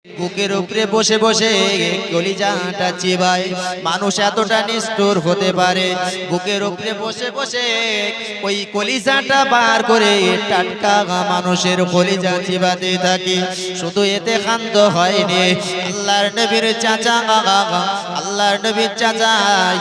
বুকের উপরে বসে বসে কলিজাটা চিবায়। মানুষ এতটা নিষ্ঠুর হতে পারে, বুকের উপরে বসে বসে ওই কলিজাটা বার করে টাটকা মানুষের কলিজা চিবাতে থাকে। শুধু এতে ক্ষান্ত হয়নি, আল্লাহর নবীর চাচা আল্লাহর নবীর চাচা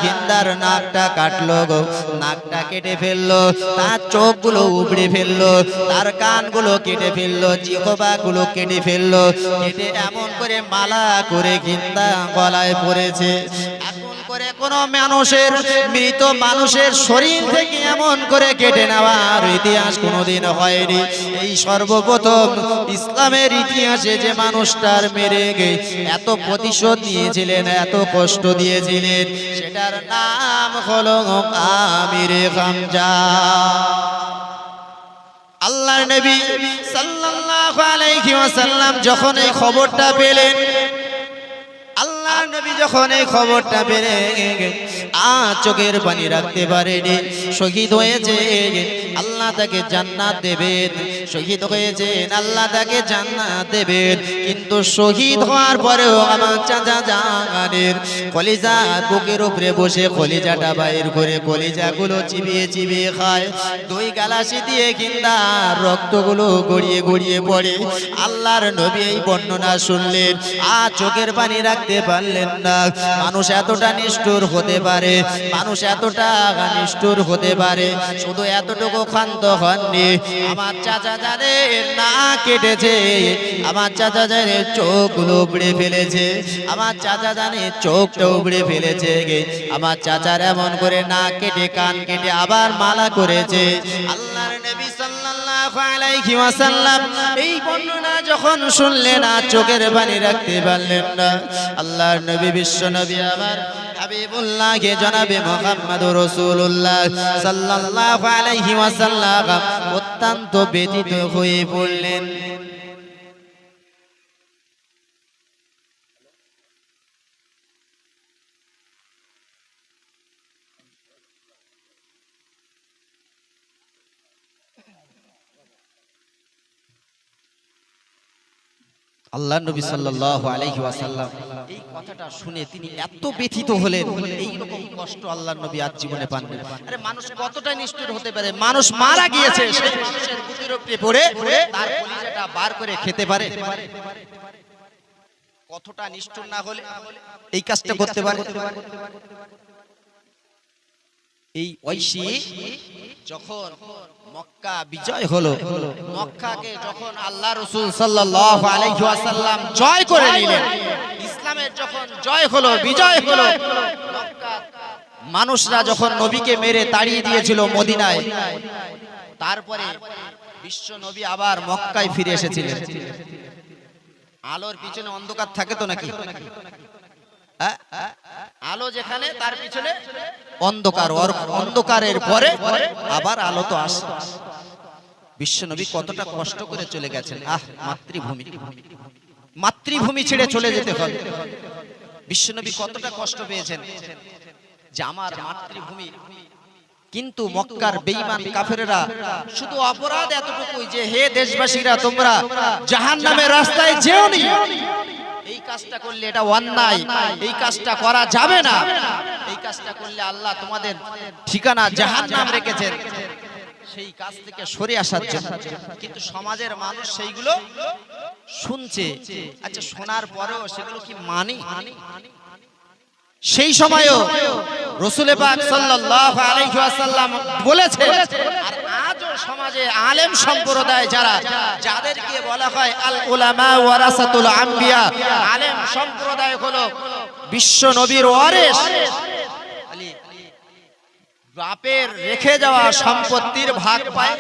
হিন্দার নাকটা কাটলো গো, নাকটা কেটে ফেললো, তার চোখগুলো উপড়ে ফেললো, তার কানগুলো কেটে ফেললো, জিহ্বাগুলো কেটে ফেললো, কেটে এমন করে মালা করে ঘিন্দা গলায় পড়েছে। এখন করে কোন মানুষের, মৃত মানুষের শরীর থেকে এমন করে কেটে নেওয়ার ইতিহাস কোনোদিন হয়নি। এই সর্বপ্রথম ইসলামের ইতিহাসে যে মানুষটার মেরে গে এত প্রতিশোধ নিয়েছিলেন, এত কষ্ট দিয়েছিলেন, সেটার নাম হলো আমিরে হামজা। আল্লাহর নবী সাল্লাল্লাহু আলাইহি ওয়াসাল্লাম যখন এই খবরটা পেলেন, আল্লাহর নবী যখন এই খবরটা পেলেন, চোখের পানি রাখতে পারেনি। শহীদ হয়েছে, আল্লাহ তাকে জান্নাত দেবেন, শহীদ হয়েছেন, আল্লাহ তাকে জান্নাত দেবেন। কিন্তু শহীদ হওয়ার পরেও আমার চাচা জানের কলিজা বুকের উপরে বসে কলিজাটা বাইর করে কলিজাগুলো চিবিয়ে চিবিয়ে খায়। দুই গালাসি দিয়ে কিন্দা রক্তগুলো গড়িয়ে গড়িয়ে পড়ে। আল্লাহর নবী এই বর্ণনা শুনলেন, চোখের পানি রাখতে পারলেন না। মানুষ এতটা নিষ্ঠুর হতে পারে, মানুষ এতটা নিষ্ঠুর হতে পারে। শুধু এতটুকু ক্ষান্ত হননি, আমার চাচা জানের না কেটেছে, আমার চাচা জানের চোখগুলো উপড়ে ফেলেছে, আমার চাচা জানের চোখটা উপড়ে ফেলেছে, আমার চাচার এমন করে না কেটে কান কেটে আবার মালা করেছে। আল্লাহর নবী সাল্লাল্লাহু আলাইহি ওয়াসাল্লাম এই বর্ণনা যখন শুনলেন, চোখের পানি রাখতে পারলেন না। আল্লাহর নবী, বিশ্ব নবী আমার হাবিবুল্লাহ জনাবে মুহাম্মদুর রাসূলুল্লাহ সাল্লাল্লাহু আলাইহি ওয়াসাল্লাম অত্যন্ত ব্যথিত হয়ে পড়লেন। আল্লাহর নবী সাল্লাল্লাহু আলাইহি ওয়াসাল্লাম এই কথাটা শুনে তিনি এত ব্যথিত হলেন, এই রকম কষ্ট আল্লাহর নবী আজ জীবনে পাননি। আরে মানুষ কতটা নিষ্ঠুর হতে পারে, মানুষ মারা গিয়েছে, সেই মানুষের বুকের উপরে পড়ে তার কলিজাটা বার করে খেতে পারে? কতটা নিষ্ঠুর না হলে এই কাজটা করতে পারে? এই ঐশী যখন মক্কা বিজয় হলো, মক্কাকে যখন আল্লাহ রাসূল সাল্লাল্লাহু আলাইহি ওয়াসাল্লাম জয় করে নিলেন, ইসলামের যখন জয় হলো, বিজয় হলো, মক্কা মানুষরা যখন নবীকে মেরে তাড়িয়ে দিয়েছিল মদিনায়, তারপরে বিশ্ব নবী আবার মক্কায় ফিরে এসেছিলেন। আলোর পিছনে অন্ধকার থাকে তো নাকি? আলো যেখানে তার পিছনে অন্ধকার, অন্ধকারের পরে আবার আলো তো আসে। বিশ্বনবী কতটা কষ্ট করে চলে গেছেন। মাতৃভূমি, মাতৃভূমি ছেড়ে চলে যেতে হবে। বিশ্বনবী কতটা কষ্ট পেয়েছেন যে আমার মাতৃভূমি। কিন্তু মক্কার বেঈমান কাফেররা শুধু অপরাধ এতটুকুই যে হে দেশবাসীরা, তোমরা জাহান্নামের রাস্তায় যেওনি, এই কাজটা করলে এটা অন্যায়, এই কাজটা করা যাবে না, এই কাজটা করলে আল্লাহ তোমাদের ঠিকানা জাহান্নাম রেখেছেন, সেই কাজ থেকে সরে আসার জন্য। কিন্তু সমাজের মানুষ সেইগুলো শুনছে, আচ্ছা শোনার পরেও সেগুলো কি মানে? সেই সময়ও রাসূল পাক সাল্লাল্লাহু আলাইহি ওয়াসাল্লাম বলেছেন, আর আজও সমাজে আলেম সম্প্রদায় যারা, যাদেরকে বলা হয় আল উলামা ওয়ারাসাতুল আম্বিয়া, আলেম সম্প্রদায় হলো বিশ্ব নবীর ওয়ারিস। বাপের রেখে যাওয়া সম্পত্তির ভাগ পায়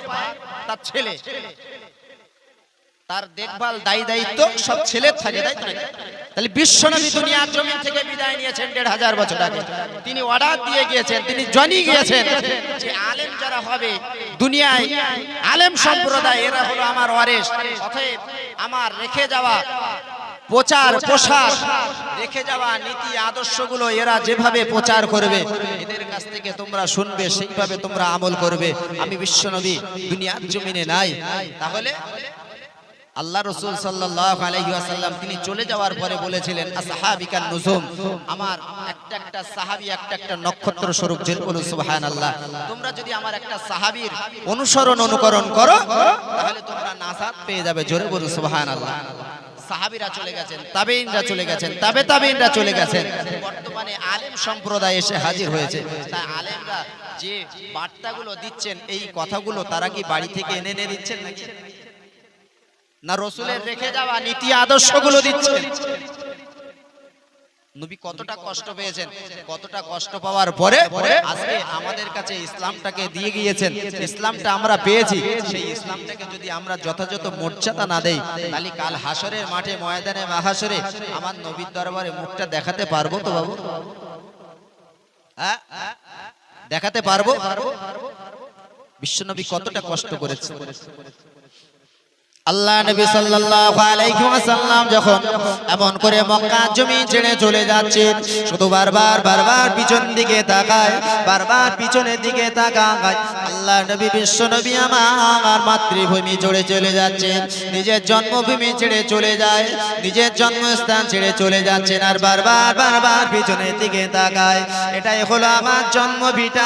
তার ছেলে, তার দেখভাল দায়ী দায়িত্ব সব ছেলের থাকে, তাই তো? তাহলে বিশ্বনবী দুনিয়ার জমিন থেকে বিদায় নিয়েছেন ১৫০০ বছর আগে। তিনি অর্ডার দিয়ে গিয়েছেন, তিনি জানিয়ে গিয়েছেন যে আলেম যারা হবে দুনিয়ায়, আলেম সম্প্রদায়, এরা হলো আমার ওয়ারিস। অতএব আমার রেখে যাওয়া প্রচার প্রসার, রেখে যাওয়া নীতি আদর্শগুলো এরা যেভাবে প্রচার করবে, এদের কাছ থেকে তোমরা শুনবে, সেইভাবে তোমরা আমল করবে। আমি বিশ্বনবী দুনিয়ার জমিনে নাই, তাহলে আল্লাহ রাসূল সাল্লাল্লাহু আলাইহি ওয়াসাল্লাম তিনি চলে যাওয়ার পরে বলেছিলেন আসহাবিকান নুজুম, আমার একটা একটা সাহাবী একটা একটা নক্ষত্র স্বরূপ। জেল বলুন সুবহানাল্লাহ। তোমরা যদি আমার একটা সাহাবীর অনুকরণ করো তাহলে তোমরা নাজাত পেয়ে যাবে। জোরে বলুন সুবহানাল্লাহ। সাহাবীরা চলে গেছেন, তাবেঈনরা চলে গেছেন, তাবেঈনরা চলে গেছেন, বর্তমানে আলেম সম্প্রদায় এসে হাজির হয়েছে। তাই আলেমরা যে বার্তাগুলো দিচ্ছেন এই কথাগুলো তারা কি বাড়ি থেকে এনে এনে দিচ্ছেন নাকি না রাসূলের রেখে যাওয়া নীতি আদর্শগুলো দিচ্ছেন? নবী কতটা কষ্ট পেয়েছেন, কতটা কষ্ট পাওয়ার পরে আজকে আমাদের কাছে ইসলামটাকে দিয়ে গিয়েছেন। ইসলামটা আমরা পেয়েছি, সেই ইসলামটাকে যদি আমরা যথাযথ মর্যাদা না দেই তাহলে কাল হাসরের মাঠে ময়দানে মাহশরে আমার নবীর দরবারে মুখটা দেখাতে পারবো তো বাবু? হ্যাঁ দেখাতে পারবো? বিশ্বনবী কতটা কষ্ট করেছে। আল্লাহ নবী সাল্লাল্লাহু আলাইহি ওয়াসাল্লাম যখন এমন করে মক্কা জমি ছেড়ে চলে যাচ্ছেন, শুধু বারবার পিছন দিকে তাকায়, বারবার পিছনের দিকে তাকায়। আল্লাহ নবী বিশ্ব নবী আমার মাতৃভূমি ছেড়ে চলে যাচ্ছেন, নিজের জন্মভূমি ছেড়ে চলে যায়, নিজের জন্মস্থান ছেড়ে চলে যাচ্ছেন, আর বারবার পিছনের দিকে তাকায়। এটাই হলো আমার জন্মভিটা,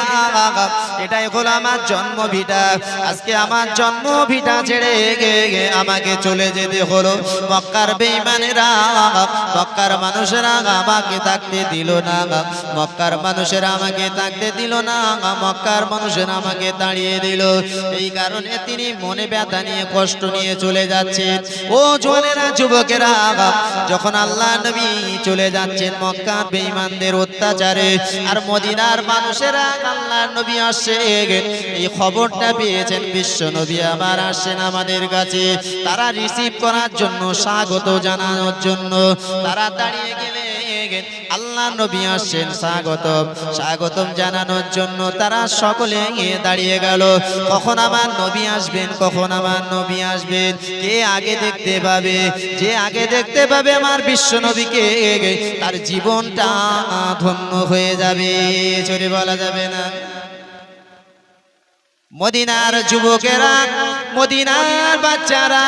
এটাই হলো আমার জন্মভিটা। আজকে আমার জন্মভিটা ছেড়ে আমাকে চলে যেতে হলো। মক্কার বেঈমানেরা, মক্কার মানুষেরা আমাকে থাকতে দিল না, মক্কার মানুষেরা আমাকে থাকতে দিল না, মক্কার মানুষেরা আমাকে তাড়িয়ে দিল। এই কারণে তিনি মনে ব্যথা নিয়ে কষ্ট নিয়ে চলে যাচ্ছেন। ও জওয়ানেরা, যুবকেরা, যখন আল্লাহ নবী চলে যাচ্ছেন মক্কার বেঈমানদের অত্যাচারে, আর মদিনার মানুষেরা আল্লাহ নবী আসছে এই খবরটা পেয়েছেন, বিশ্ব নবী আমার আসছেন আমাদের কাছে, তারা রিসিভ করার জন্য, স্বাগত জানানোর জন্য তারা দাঁড়িয়ে গেলেন। আল্লাহ নবী আসছেন স্বাগতম জানানোর জন্য তারা সকলে দাঁড়িয়ে গেল। কখন আমার নবী আসবেন, কখন আমার নবী আসবেন? কে আগে দেখতে পাবে? যে আগে দেখতে পাবে আমার বিশ্ব নবীকে, তার জীবনটা ধন্য হয়ে যাবে। চলে বলা যাবে না। মদিনার যুবকেরা, মদিনার বাচ্চারা,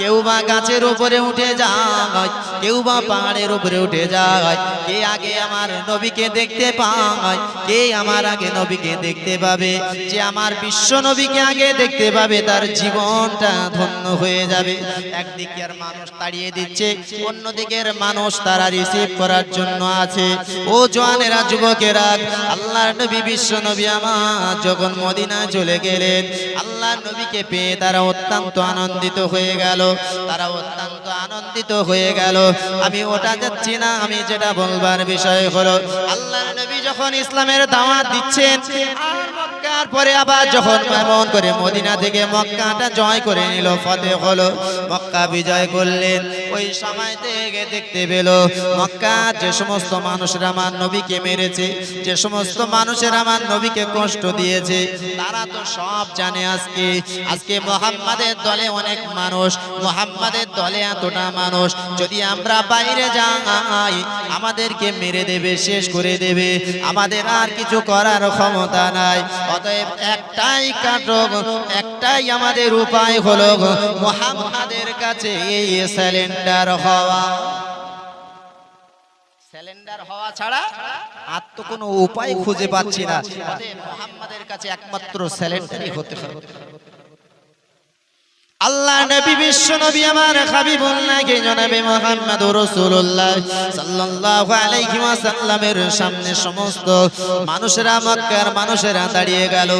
কেউ বা গাছের উপরে উঠে যায়, কেউ বা পাহাড়ের উপরে উঠে যায়। কে আগে আমার নবীকে দেখতে পায়? কে আমার আগে নবীকে দেখতে পাবে? যে আমার বিশ্ব নবীকে আগে দেখতে পাবে তার জীবনটা ধন্য হয়ে যাবে। একদিকে আর মানুষ তাড়িয়ে দিচ্ছে, অন্যদিকের মানুষ তারা রিসিভ করার জন্য আছে। ও জওয়ানেরা, যুবকেরা, আল্লাহর নবী বিশ্ব নবী আমার যখন মদিনা চলে গেলেন, আল্লাহ নবীকে পেয়ে তারা অত্যন্ত আনন্দিত হয়ে গেল, তারা অত্যন্ত আনন্দিত হয়ে গেল। আমি ওটা যাচ্ছি না, আমি যেটা বলবার বিষয় হলো আল্লাহ নবী যখন ইসলামের দাওয়াত দিচ্ছেন, আর মক্কার পরে আবার যখন এমন করে মদিনা থেকে মক্কাটা জয় করে নিল, ফতেহ হলো, মক্কা বিজয় করলেন, ওই সময় থেকে দেখতে পেল মক্কার যে সমস্ত মানুষরা আমার নবীকে মেরেছে, যে সমস্ত মানুষেরা আমার নবীকে কষ্ট দিয়েছে, তারা তো সব জানে আজকে মুহাম্মাদের দলে অনেক মানুষ, মুহাম্মাদের দলে এতটা মানুষ, যদি আমরা বাইরে যাই আমাদেরকে মেরে দেবে, শেষ করে দেবে, আমাদের আর কিছু করার ক্ষমতা নাই। অতএব একটাই আমাদের উপায় হলো মুহাম্মাদের কাছে এই সারেন্ডার হওয়া। স্যালেন্ডার হওয়া ছাড়া আর তো কোনো উপায় খুঁজে পাচ্ছি না। মুহাম্মাদের কাছে একমাত্র স্যালেন্ডারই হতে হবে। আল্লাহ নবী বিশ্ব নবী আমার হাবিবুল্লাহ কে জনাবে মুহাম্মদুর রাসূলুল্লাহ সাল্লাল্লাহু আলাইহি ওয়াসাল্লামের সামনে সমস্ত মানুষেরা, মক্কার মানুষেরা দাঁড়িয়ে গেল।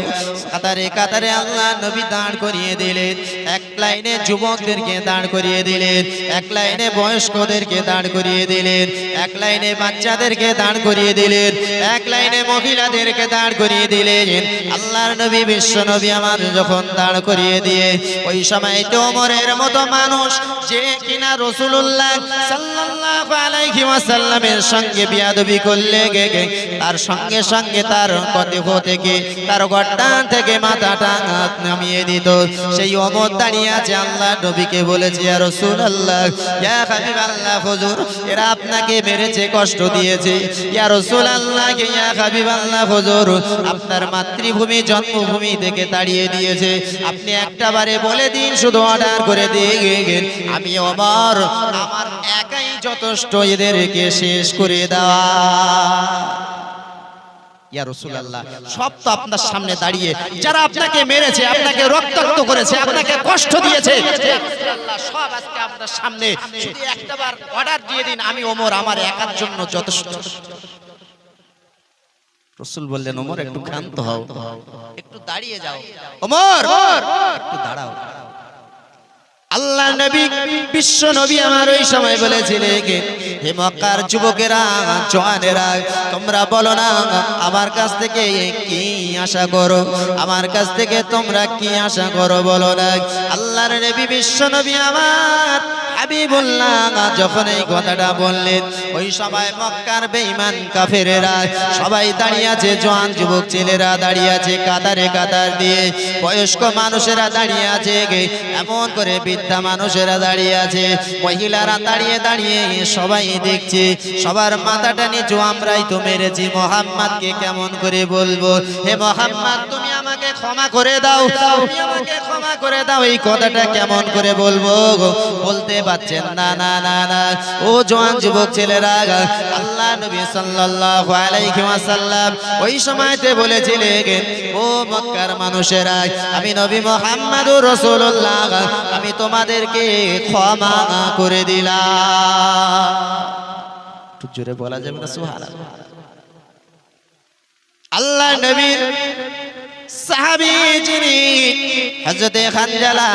কাতারে কাতারে আল্লাহ নবী দাঁড় করিয়ে দিলেন, এক লাইনে যুবকদেরকে দাঁড় করিয়ে দিলেন, এক লাইনে বয়স্কদেরকে দাঁড় করিয়ে দিলেন, এক লাইনে বাচ্চাদেরকে দাঁড় করিয়ে দিলেন, এক লাইনে মহিলাদেরকে দাঁড় করিয়ে দিলেন। আল্লাহর নবী বিশ্ব নবী আমার যখন দাঁড় করিয়ে দিয়ে ওই সময় ওমরের মতো মানুষ যে কিনা রাসূলুল্লাহ সাল্লাল্লাহু আলাইহি ওয়াসাল্লামের সঙ্গে বিয়াদবি করলে তার সঙ্গে সঙ্গে তার কদেহ থেকে, তার গর্দান থেকে মাথাটা নামিয়ে দিত। সেই ওমর দাঁড়িয়ে দাঁড়িয়ে আছে আল্লাহ নবীকে বলেছে ইয়া রাসূলুল্লাহ ইয়া হাবিবাল্লাহ হুজুর এরা আপনাকে মেরেছে কষ্ট দিয়েছে ইয়া রাসূলুল্লাহ ইয়া হাবিবাল্লাহ হুজুর আপনার মাতৃভূমি জন্মভূমি থেকে তাড়িয়ে দিয়েছে আপনি একটাবারে বলে দিন শুধু অর্ডার করে দিন আমি ওমর আমার একাই যথেষ্ট এদেরকে শেষ করে দেওয়া ইয়া রাসূলুল্লাহ সব তো আপনার সামনে দাঁড়িয়ে যারা আপনাকে মেরেছে আপনাকে রক্তাক্ত করেছে আপনাকে কষ্ট দিয়েছে ইয়া রাসূলুল্লাহ সব আজকে আপনার সামনে শুধু একটাবার অর্ডার দিয়ে দিন আমি ওমর আমার একার জন্য যথেষ্ট রাসূল বললেন ওমর একটু ক্ষান্ত হও একটু দাঁড়িয়ে যাও ওমর একটু দাঁড়াও আল্লাহ নবী বিশ্ব নবী আমার ওই সময় বলেছিলেন হে মক্কার যুবকেরা জওয়ানেরা তোমরা বলো না আমার কাছ থেকে কি আশা করো আমার কাছ থেকে তোমরা কি আশা করো বলো না আল্লাহর নবী বিশ্ব নবী আমার হাবিবুল্লাহ যখন এই কথাটা বললেন ওই সময় মক্কার বেঈমান কাফেরেরা সবাই দাঁড়িয়ে আছে জওয়ান যুবক ছেলেরা দাঁড়িয়ে আছে কাতারে কাতার দিয়ে বয়স্ক মানুষেরা দাঁড়িয়ে আছে এমন করে বৃদ্ধা মানুষেরা দাঁড়িয়ে আছে মহিলারা দাঁড়িয়ে দাঁড়িয়ে সবাই দেখছে সবার মাথাটা নিচু আমরাই তো মেরেছি মুহাম্মদকে কেমন করে বলবো হে মুহাম্মদ তুমি আমাকে ক্ষমা করে দাও তুমি আমাকে ক্ষমা করে দাও এই কথাটা কেমন করে বলবো বলতে পারছেন না না না না ও জওয়ান যুবক ছেলেরা আল্লাহ নবী সাল্লাল্লাহু আলাইহি ওয়াসাল্লাম ওই সময়তে বলেছিলেন ও মক্কার মানুষেরা আমি নবী মুহাম্মদুর রাসূলুল্লাহ আমি তোমাদেরকে ক্ষমা করে দিলাম একটু জোরে বলা যাবে না সুবহানাল্লাহ আল্লাহ নবীর সাহাবী যিনি হযরতে হানজালা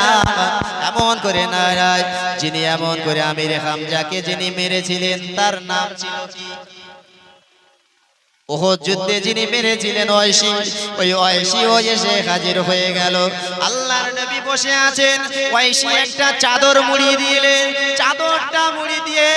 এমন করে নারায় যিনি এমন করে আমির হামজাকে যিনি মেরেছিলেন তার নাম ছিল কি ওহদ যুদ্ধে যিনি মেরেছিলেন ওই ওয়াইসি এসে হাজির হয়ে গেল আল্লাহর নবী বসে আছেন ওয়াইসি একটা চাদর মুড়ি দিলেন চাদরটা মুড়ি দিয়ে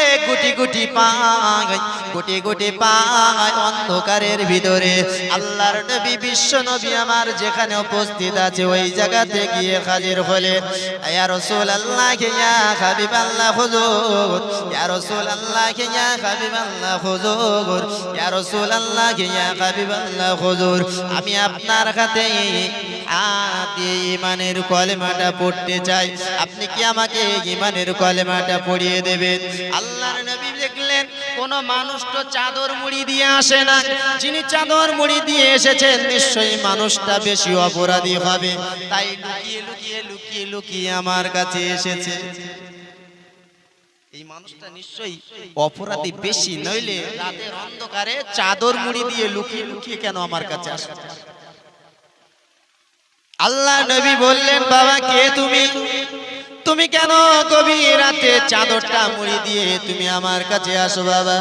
গুটি গুটি পায় অন্ধকারের ভিতরে আল্লাহর নবী বিশ্ব নবী আমার যেখানে উপস্থিত আছে ওই জায়গাতে গিয়ে হাজির হলেন ইয়া রাসূলুল্লাহ ইয়া হাবিবাল্লাহ হুজুর ইয়া রাসূলুল্লাহ ইয়া হাবিবাল্লাহ হুজুর ইয়া রাসূলুল্লাহ ইয়া হাবিবাল্লাহ হুজুর আমি আপনার হাতে ঈমানের কলেমাটা পড়তে চাই আপনি কি আমাকে ঈমানের কলেমাটা পড়িয়ে দেবেন আল্লাহর নবী দেখলেন কোন মানুষ তো চাদর মুড়ি দিয়ে আসে না যিনি চাদর মুড়ি দিয়ে এসেছেন নিশ্চয়ই মানুষটা বেশি অপরাধী হবে তাই লুকিয়ে আমার কাছে এসেছে এই মানুষটা নিশ্চয়ই অপরাধী বেশি নইলে রাতের অন্ধকারে চাদর মুড়ি দিয়ে লুকিয়ে কেন আমার কাছে আসে আল্লাহ নবী বললেন বাবা কে তুমি কেন গভীর রাতে চাদরটা মুড়ি দিয়ে তুমি আমার কাছে আসো বাবা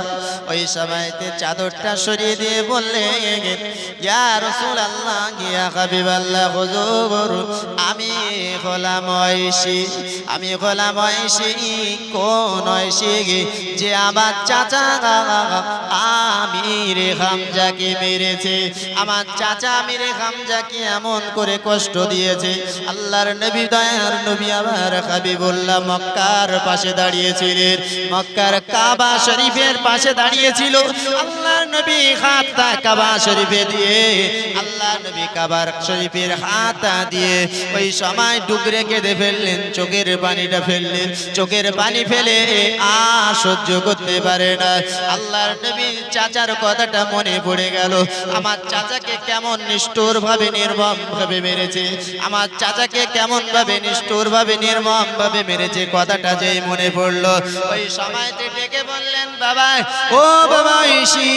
ওই সময়তে চাদরটা সরিয়ে দিয়ে বললেন ইয়া রাসূলুল্লাহ ইয়া হাবিবাল্লাহ হুজুর আমি হলাম ওয়াইসি কোন ওয়াইসি যে আমার চাচা আমির হামজাকে মেরেছে আমার চাচা আমির হামজাকে এমন করে কষ্ট দিয়েছে আল্লাহর নবী দয়ার নবী আমার হাবিবুল্লাহ মক্কার পাশে দাঁড়িয়েছিলেন মক্কার কাবা শরীফের পাশে দাঁড়িয়েছিল আল্লাহর নবী হাতটা কাবা শরীফে দিয়ে আল্লাহর নবী কাবা শরীফের হাতটা দিয়ে ওই সময় ডুবরে কেঁদে ফেললেন চোখের পানিটা ফেললেন চোখের পানি ফেলে সহ্য করতে পারে না আল্লাহর নবী চাচার কথাটা মনে পড়ে গেল আমার চাচাকে কেমন নিষ্ঠুর ভাবে নির্মম ভাবে মেরেছে আমার চাচাকে কেমন ভাবে নিষ্ঠুর ভাবে নির্মম ভাবে মেরেছে কথাটা যেই মনে পড়লো ওই সময়তে ডেকে বললেন বাবা ও বাবা ঐশী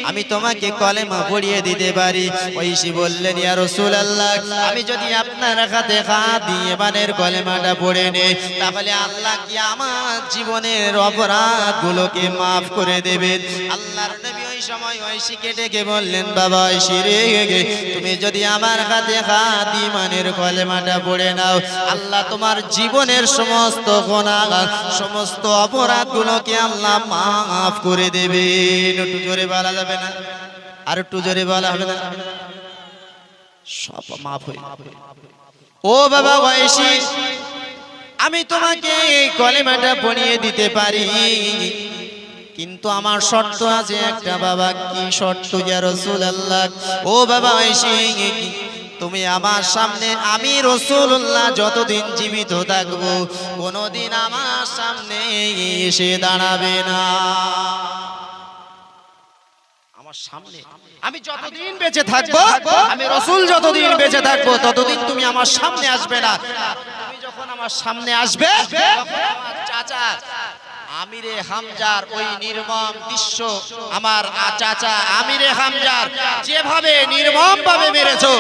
আমি তোমাকে কলেমা পড়িয়ে দিতে পারি ঐশী বললেন ইয়া রাসূলুল্লাহ আমি যদি আপনার হাতে হাত দিয়ে ঈমানের কলেমাটা পড়ে নেই তাহলে আল্লাহ কি আমার জীবনের অপরাধগুলোকে মাফ করে দেবেন আল্লাহর নবী ওই সময় ঐশীকে ডেকে বললেন বাবা ঐশী রে তুমি যদি আমার হাতে হাত দিয়ে ঈমানের কলেমাটা পড়ে নাও আল্লাহ তোমার জীবনের সমস্ত গুনাহ সমস্ত অপরাধগুলোকে আল্লাহ মাফ করে দেবেন একটু জোরে বলা যাবে না আর একটু জোরে বলা হবে না সব মাফ হয়ে ও বাবা ওয়াইসি, আমি তোমাকে এই কলেমাটা পড়িয়ে দিতে পারি, কিন্তু আমার শর্ত আছে একটা বাবা। কি শর্ত ইয়া রাসূলুল্লাহ? ও বাবা ওয়াইসি, তুমি আমার সামনে, আমি রাসূলুল্লাহ যতদিন জীবিত থাকবো কোনোদিন আমার সামনে এসে দাঁড়াবে না। আমার সামনে আমি যতদিন বেঁচে থাকবো, আমি রাসূল যতদিন বেঁচে থাকবো ততদিন তুমি আমার সামনে আসবে না। তুমি যখন আমার সামনে আসবে তখন আমার চাচা আমিরে হামজার ওই নির্মম দৃশ্য, আমার চাচা আমিরে হামজার যেভাবে নির্মম ভাবে মেরেছো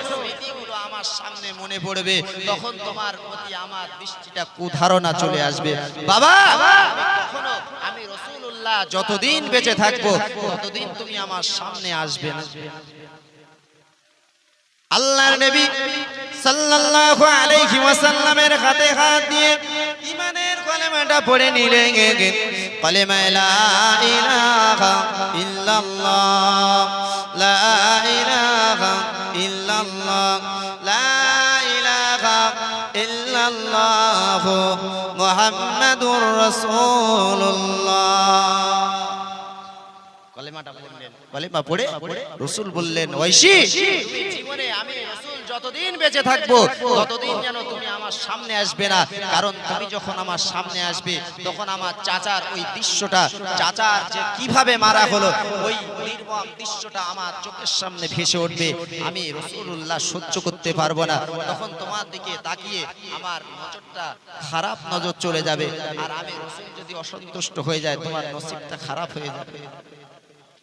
স্মৃতিগুলো আমার সামনে মনে পড়বে। তখন তোমার প্রতি আমার দৃষ্টিটা কুধারণা চলে আসবে। বাবা কখনো আমি রাসূলুল্লাহ যতদিন বেঁচে থাকবো ততদিন তুমি আমার সামনে আসবে না। আল্লাহর নবী সাল্লাল্লাহু আলাইহি ওয়াসাল্লামের হাতে হাত দিয়ে ঈমানের কলেমাটা পড়ে নিলেন। কলেমা লা ইলাহা ইল্লাল্লাহ, লা ইলাহা ইল্লাল্লাহ, লা ইলাহা ইল্লাল্লাহ মুহাম্মাদুর রাসূলুল্লাহ। কলেমাটা পড়লেন, কলেমা পড়ে রাসূল বললেন, ওয়াইসি জীবনে আমি রাসূল যতদিন বেঁচে থাকবো ততদিন যেন তুমি আমার সামনে আসবে না। কারণ তুমি যখন আমার সামনে আসবে তখন আমার চাচার ওই দৃশ্যটা, চাচার যে কিভাবে মারা হলো ওই নির্মম দৃশ্যটা আমার চোখের সামনে ভেসে উঠবে। আমি রাসূলুল্লাহ সহ্য করতে পারবো না। তখন তোমার দিকে তাকিয়ে আমার নজরটা খারাপ নজর চলে যাবে, আর আমি রাসূল যদি অসন্তুষ্ট হয়ে যায় তোমার নসিবটা খারাপ হয়ে যাবে।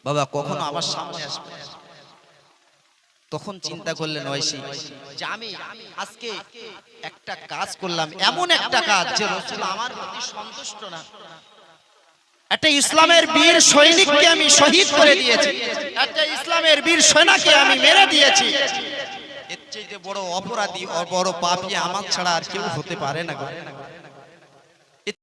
বাবা কখনো আমার সামনে আসবে। তখন চিন্তা করলেন ওয়াইসি যে আমি আজকে একটা কাজ করলাম, এমন একটা কাজ যে রাসূল আমার প্রতি সন্তুষ্ট না। একটা ইসলামের বীর সৈনিককে আমি শহীদ করে দিয়েছি, একটা ইসলামের বীর সেনাকে আমি মেরে দিয়েছি। এর চেয়ে বড় অপরাধী, বড় পাপী আমার ছাড়া আর কেউ হতে পারে না।